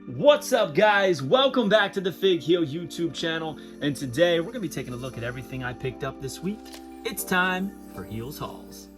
What's up, guys? Welcome back to the Fig Heel YouTube channel, and today we're gonna be taking a look at everything I picked up this week. It's time for Heels Hauls.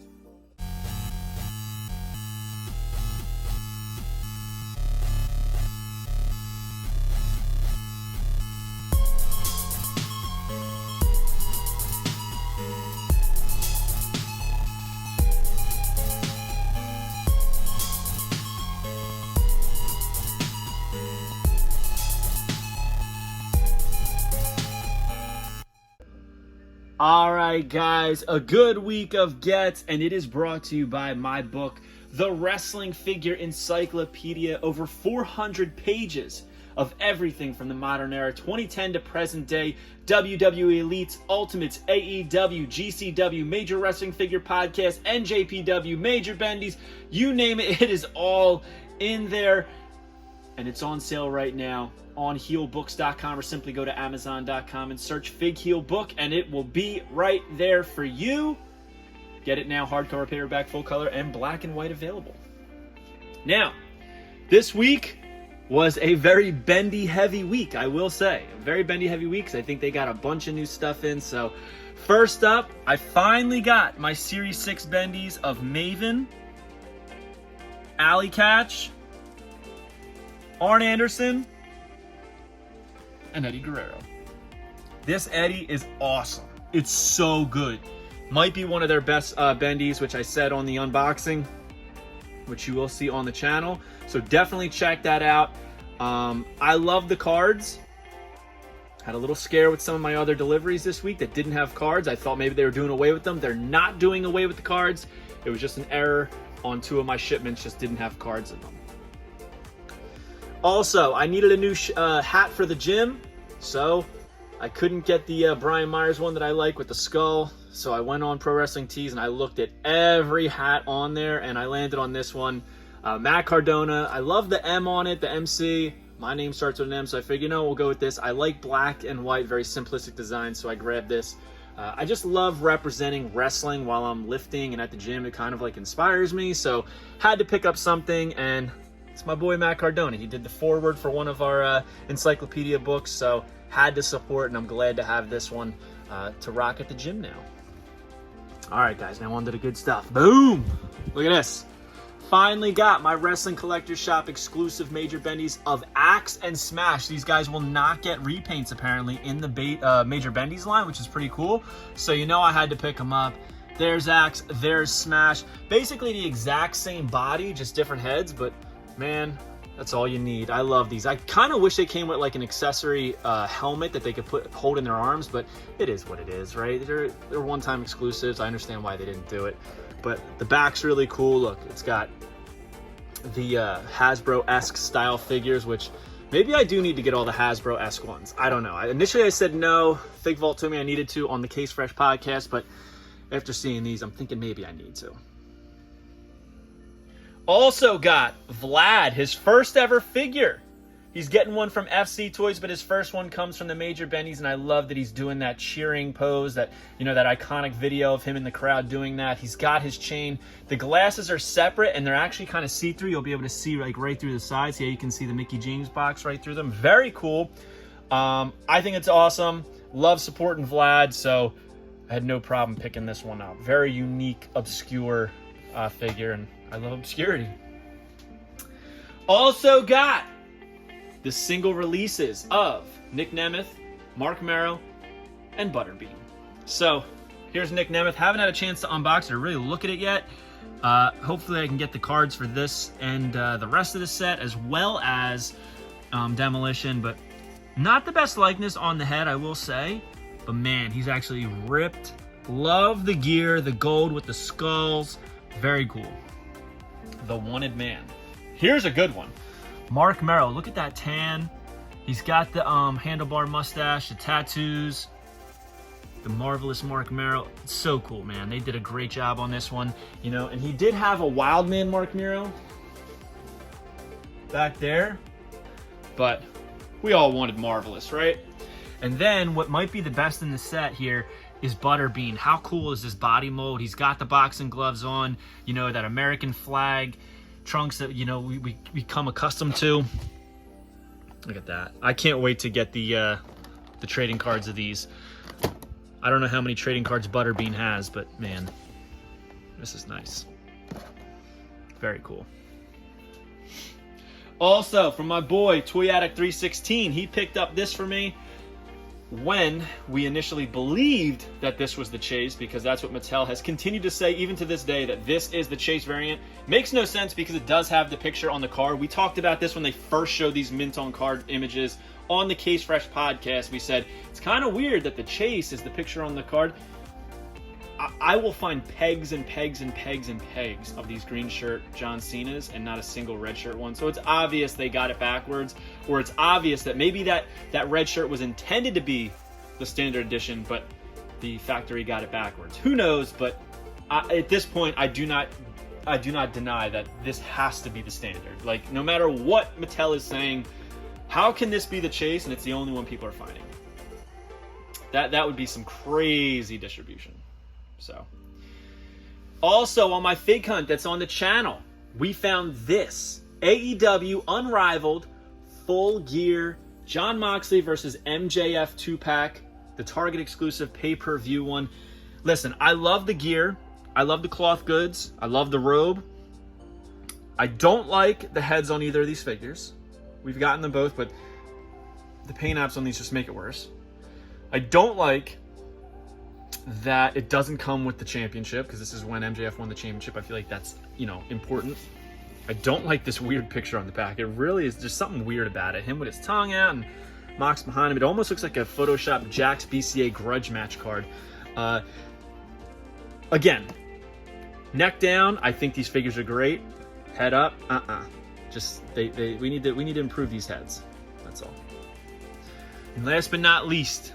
Alright guys, a good week of gets, and it is brought to you by my book, The Wrestling Figure Encyclopedia. Over 400 pages of everything from the modern era, 2010 to present day, WWE Elites, Ultimates, AEW, GCW, Major Wrestling Figure Podcast, NJPW, Major Bendies, you name it, it is all in there. And it's on sale right now on heelbooks.com, or simply go to amazon.com and search Fig Heel Book, and it will be right there for you. Get it now, hardcover, paperback, full color, and black and white available. Now, this week was a very bendy heavy week, I will say. A very bendy heavy week, because I think they got a bunch of new stuff in. So first up, I finally got my Series 6 bendies of Maven, Alley Catch, Arn Anderson, and Eddie Guerrero. This Eddie is awesome. It's so good. Might be one of their best bendies, which I said on the unboxing, which you will see on the channel. So definitely check that out. I love the cards. Had a little scare with some of my other deliveries this week that didn't have cards. I thought maybe they were doing away with them. They're not doing away with the cards. It was just an error on two of my shipments, just didn't have cards in them. Also, I needed a new hat for the gym, so I couldn't get the Brian Myers one that I like with the skull. So I went on Pro Wrestling Tees and I looked at every hat on there, and I landed on this one. Matt Cardona. I love the M on it, the MC. My name starts with an M, so I figured, you know, we'll go with this. I like black and white, very simplistic design, so I grabbed this. I just love representing wrestling while I'm lifting and at the gym. It kind of like inspires me, so had to pick up something, and it's my boy Matt Cardona. He did the foreword for one of our encyclopedia books, so had to support, and I'm glad to have this one to rock at the gym now. All right, guys, now on to the good stuff. Boom! Look at this. Finally got my Wrestling Collector's Shop exclusive Major Bendies of Axe and Smash. These guys will not get repaints, apparently, in the Major Bendies line, which is pretty cool. So you know I had to pick them up. There's Axe, there's Smash. Basically the exact same body, just different heads, but man, that's all you need. I love these. I kind of wish they came with like an accessory helmet that they could hold in their arms, but it is what it is, right? They're one-time exclusives. I understand why they didn't do it, but the back's really cool. Look, it's got the Hasbro-esque style figures, which maybe I do need to get all the Hasbro-esque ones. I don't know. Initially I said no. Fig Vault told me I needed to on the Case Fresh podcast, but after seeing these, I'm thinking maybe I need to. Also got Vlad, his first ever figure. He's getting one from FC Toys, but his first one comes from the Major Bendies, and I love that he's doing that cheering pose, that, you know, that iconic video of him in the crowd doing that. He's got his chain. The glasses are separate, and they're actually kind of see-through. You'll be able to see like right through the sides. Yeah, you can see the Mickey James box right through them. Very cool. I think it's awesome. Love supporting Vlad, so I had no problem picking this one up. Very unique, obscure figure, and I love obscurity. Also got the single releases of Nick Nemeth, Mark Merrow, and Butterbean. So here's Nick Nemeth. Haven't had a chance to unbox it or really look at it yet. Hopefully I can get the cards for this and the rest of the set, as well as Demolition, but not the best likeness on the head, I will say. But man, he's actually ripped. Love the gear, the gold with the skulls. Very cool. The Wanted Man. Here's a good one. Mark Merrow. Look at that tan. He's got the handlebar mustache, the tattoos. The marvelous Mark Merrow. It's so cool, man. They did a great job on this one. You know, and he did have a Wildman Mark Merrow back there. But we all wanted Marvelous, right? And then what might be the best in the set here is Butterbean. How cool is this body mold? He's got the boxing gloves on, you know, that American flag trunks that, you know, we become accustomed to. Look at that. I can't wait to get the trading cards of these. I don't know how many trading cards Butterbean has, but man, this is nice. Very cool. Also, from my boy, Toy Addict 316, he picked up this for me when we initially believed that this was the Chase, because that's what Mattel has continued to say even to this day, that this is the Chase variant. Makes no sense because it does have the picture on the card. We talked about this when they first showed these mint on card images on the Case Fresh podcast. We said it's kind of weird that the Chase is the picture on the card. I will find pegs and pegs and pegs and pegs of these green shirt John Cena's and not a single red shirt one. So it's obvious they got it backwards, or it's obvious that maybe that red shirt was intended to be the standard edition, but the factory got it backwards. Who knows? But at this point, I do not deny that this has to be the standard. Like, no matter what Mattel is saying, how can this be the Chase and it's the only one people are finding? That would be some crazy distribution. So, also on my fig hunt that's on the channel, we found this AEW Unrivaled Full Gear Jon Moxley versus MJF 2-pack, the Target exclusive pay-per-view one. Listen, I love the gear. I love the cloth goods. I love the robe. I don't like the heads on either of these figures. We've gotten them both, but the paint apps on these just make it worse. I don't like that it doesn't come with the championship, because this is when MJF won the championship. I feel like that's, important. I don't like this weird picture on the back. It really is just something weird about it. Him with his tongue out and Mox behind him. It almost looks like a Photoshop Jax BCA grudge match card. Again, neck down, I think these figures are great. Head up, just we need to improve these heads. That's all. And last but not least,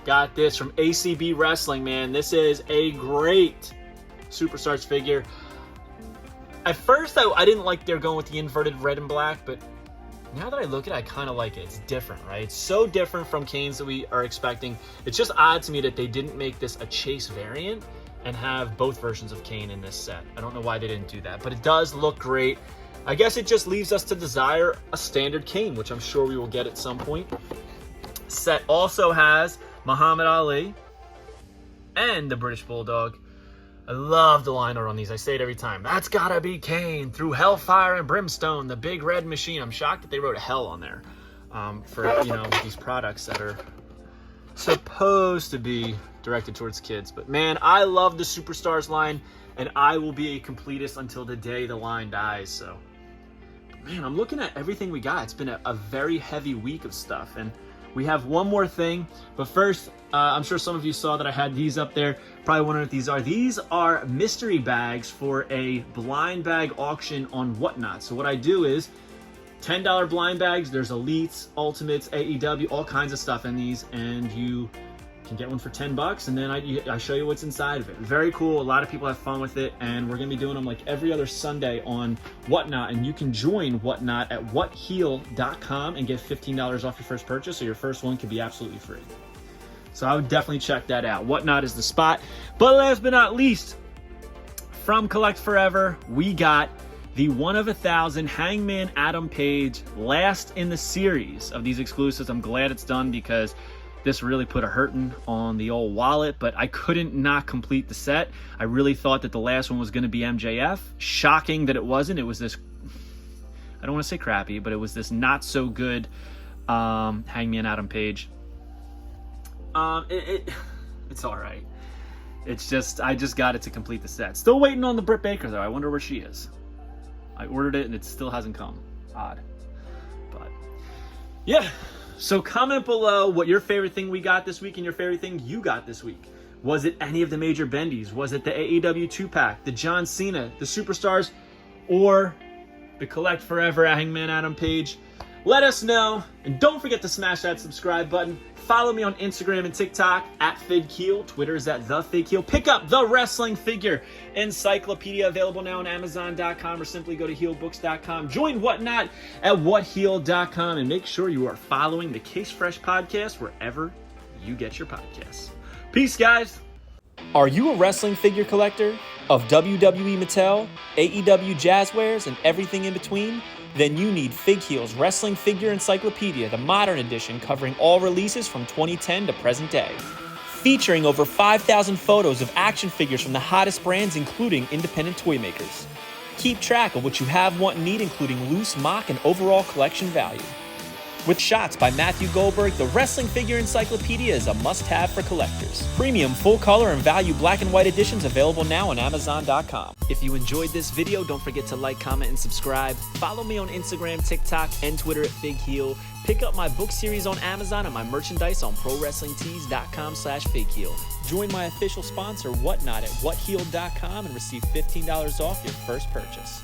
got this from ACB Wrestling, man. This is a great Superstars figure. At first, I didn't like they're going with the inverted red and black, but now that I look at it, I kind of like it. It's different, right? It's so different from Kane's that we are expecting. It's just odd to me that they didn't make this a Chase variant and have both versions of Kane in this set. I don't know why they didn't do that, but it does look great. I guess it just leaves us to desire a standard Kane, which I'm sure we will get at some point. Set also has Muhammad Ali and the British Bulldog. I love the line art on these. I say it every time. That's gotta be Kane through hellfire and brimstone, the big red machine. I'm shocked that they wrote hell on there for these products that are supposed to be directed towards kids. But man, I love the Superstars line, and I will be a completist until the day the line dies. So man, I'm looking at everything we got. It's been a very heavy week of stuff, and we have one more thing, but first, I'm sure some of you saw that I had these up there. Probably wondering what these are. These are mystery bags for a blind bag auction on Whatnot. So what I do is $10 blind bags. There's Elites, Ultimates, AEW, all kinds of stuff in these, and you can get one for $10, and then I show you what's inside of it. Very cool. A lot of people have fun with it, and we're gonna be doing them like every other Sunday on Whatnot, and you can join Whatnot at whatheal.com and get $15 off your first purchase, so your first one can be absolutely free. So I would definitely check that out. Whatnot is the spot. But last but not least, from Collect Forever, we got the 1 of 1,000 Hangman Adam Page, last in the series of these exclusives. I'm glad it's done because this really put a hurting on the old wallet, but I couldn't not complete the set. I really thought that the last one was going to be MJF. Shocking that it wasn't. It was this, I don't want to say crappy, but it was this not so good Hangman Adam Page. It's all right. It's just, I just got it to complete the set. Still waiting on the Britt Baker though. I wonder where she is. I ordered it and it still hasn't come. Odd. But yeah. So comment below what your favorite thing we got this week and your favorite thing you got this week. Was it any of the major bendies? Was it the AEW 2-pack, the John Cena, the Superstars, or the Collect Forever Hangman Adam Page? Let us know, and don't forget to smash that subscribe button. Follow me on Instagram and TikTok at FidKeel. Twitter is at TheFidKeel. Pick up the Wrestling Figure Encyclopedia, available now on Amazon.com, or simply go to HeelBooks.com. Join Whatnot at WhatHeal.com, and make sure you are following the Case Fresh podcast wherever you get your podcasts. Peace, guys. Are you a wrestling figure collector of WWE Mattel, AEW Jazzwares, and everything in between? Then you need Fig Heel's Wrestling Figure Encyclopedia, the modern edition covering all releases from 2010 to present day. Featuring over 5,000 photos of action figures from the hottest brands, including independent toy makers. Keep track of what you have, want, and need, including loose, mock, and overall collection value. With shots by Matthew Goldberg, the Wrestling Figure Encyclopedia is a must-have for collectors. Premium full-color and value black and white editions available now on Amazon.com. If you enjoyed this video, don't forget to like, comment, and subscribe. Follow me on Instagram, TikTok, and Twitter at FigHeel. Pick up my book series on Amazon and my merchandise on ProWrestlingTees.com/FigHeel. Join my official sponsor, Whatnot, at WhatHealed.com and receive $15 off your first purchase.